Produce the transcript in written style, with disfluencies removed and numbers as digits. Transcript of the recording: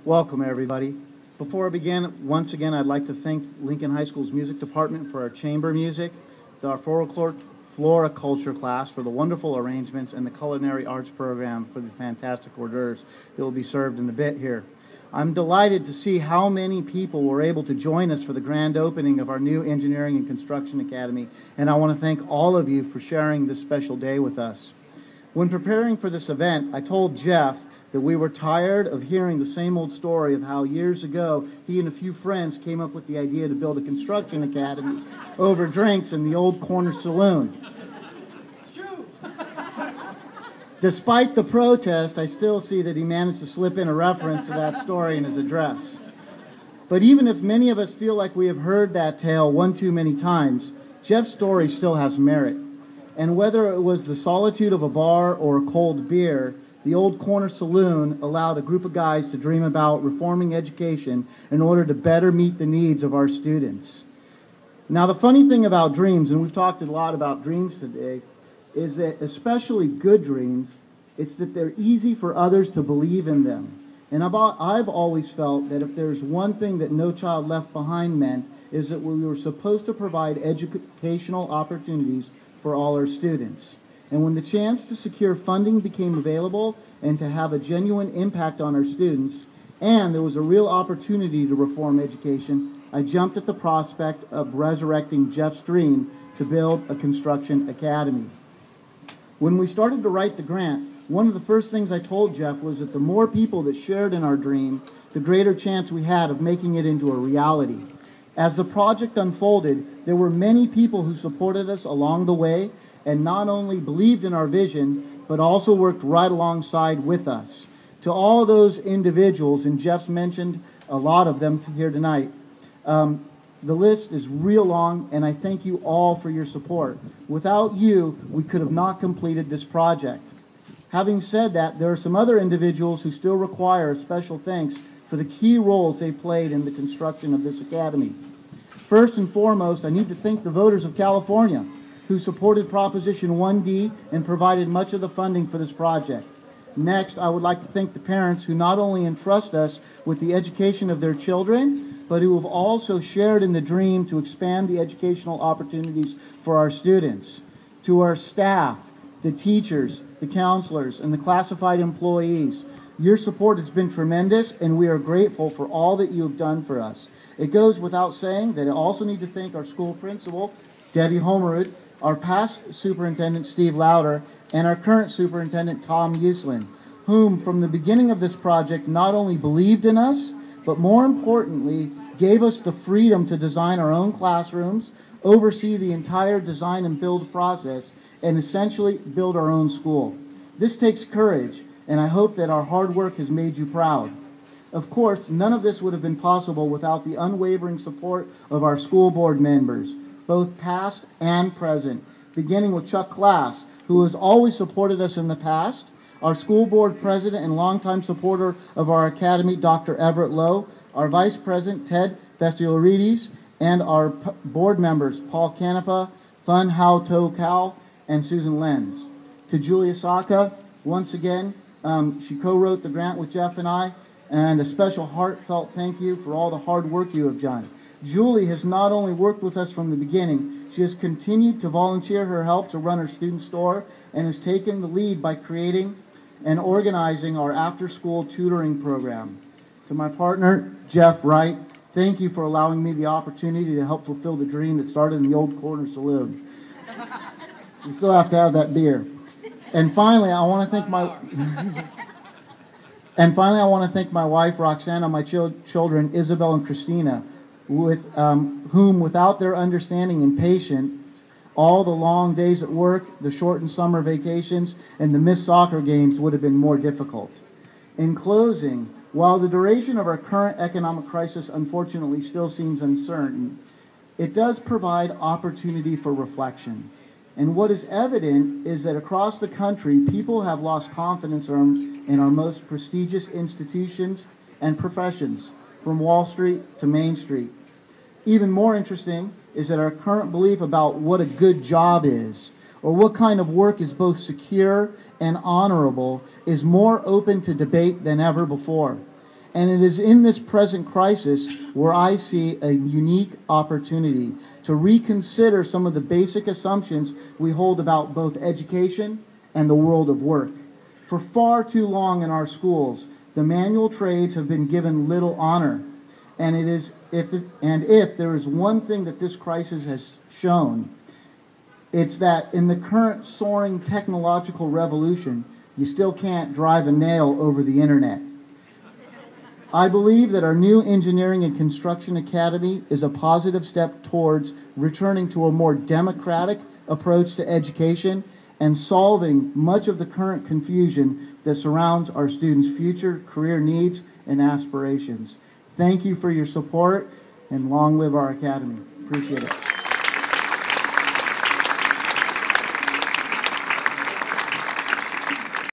Welcome, everybody. Before I begin, once again, I'd like to thank Lincoln High School's music department for our chamber music, our floriculture class for the wonderful arrangements, and the culinary arts program for the fantastic hors d'oeuvres that will be served in a bit here. I'm delighted to see how many people were able to join us for the grand opening of our new Engineering and Construction Academy, and I want to thank all of you for sharing this special day with us. When preparing for this event, I told Jeff that we were tired of hearing the same old story of how years ago he and a few friends came up with the idea to build a construction academy over drinks in the old corner saloon. It's true. Despite the protest, I still see that he managed to slip in a reference to that story in his address. But even if many of us feel like we have heard that tale one too many times, Jeff's story still has merit. And whether it was the solitude of a bar or a cold beer, the old corner saloon allowed a group of guys to dream about reforming education in order to better meet the needs of our students. Now, the funny thing about dreams, and we've talked a lot about dreams today, is that especially good dreams, it's that they're easy for others to believe in them. And I've always felt that if there's one thing that No Child Left Behind meant, is that we were supposed to provide educational opportunities for all our students. And when the chance to secure funding became available and to have a genuine impact on our students, and there was a real opportunity to reform education, I jumped at the prospect of resurrecting Jeff's dream to build a construction academy. When we started to write the grant, one of the first things I told Jeff was that the more people that shared in our dream, the greater chance we had of making it into a reality. As the project unfolded, there were many people who supported us along the way and not only believed in our vision, but also worked right alongside with us. To all those individuals, and Jeff's mentioned a lot of them here tonight, the list is real long, and I thank you all for your support. Without you, we could have not completed this project. Having said that, there are some other individuals who still require a special thanks for the key roles they played in the construction of this academy. First and foremost, I need to thank the voters of California, who supported Proposition 1D and provided much of the funding for this project. Next, I would like to thank the parents who not only entrust us with the education of their children, but who have also shared in the dream to expand the educational opportunities for our students. To our staff, the teachers, the counselors, and the classified employees, your support has been tremendous, and we are grateful for all that you have done for us. It goes without saying that I also need to thank our school principal, Debbie Homerud, our past superintendent, Steve Lauder, and our current superintendent, Tom Uslin, whom from the beginning of this project not only believed in us, but more importantly, gave us the freedom to design our own classrooms, oversee the entire design and build process, and essentially build our own school. This takes courage, and I hope that our hard work has made you proud. Of course, none of this would have been possible without the unwavering support of our school board members, both past and present, beginning with Chuck Class, who has always supported us in the past, our school board president and longtime supporter of our academy, Dr. Everett Lowe, our vice president, Ted Bestiolarides, and our board members, Paul Canepa, Fun Hao To Cal, and Susan Lenz. To Julia Saka, once again, she co-wrote the grant with Jeff and I, and a special heartfelt thank you for all the hard work you have done. Julie has not only worked with us from the beginning, she has continued to volunteer her help to run her student store and has taken the lead by creating and organizing our after-school tutoring program. To my partner, Jeff Wright, thank you for allowing me the opportunity to help fulfill the dream that started in the old corner saloon. We still have to have that beer. And finally, I want to thank my wife, Roxanna, my children, Isabel and Christina, with whom, without their understanding and patience, all the long days at work, the shortened summer vacations, and the missed soccer games would have been more difficult. In closing, while the duration of our current economic crisis unfortunately still seems uncertain, it does provide opportunity for reflection. And what is evident is that across the country, people have lost confidence in our most prestigious institutions and professions, from Wall Street to Main Street. Even more interesting is that our current belief about what a good job is, or what kind of work is both secure and honorable, is more open to debate than ever before. And it is in this present crisis where I see a unique opportunity to reconsider some of the basic assumptions we hold about both education and the world of work. For far too long in our schools, the manual trades have been given little honor. And if there is one thing that this crisis has shown, it's that in the current soaring technological revolution, you still can't drive a nail over the internet. I believe that our new Engineering and Construction Academy is a positive step towards returning to a more democratic approach to education and solving much of the current confusion that surrounds our students' future career needs and aspirations. Thank you for your support, and long live our academy. Appreciate it.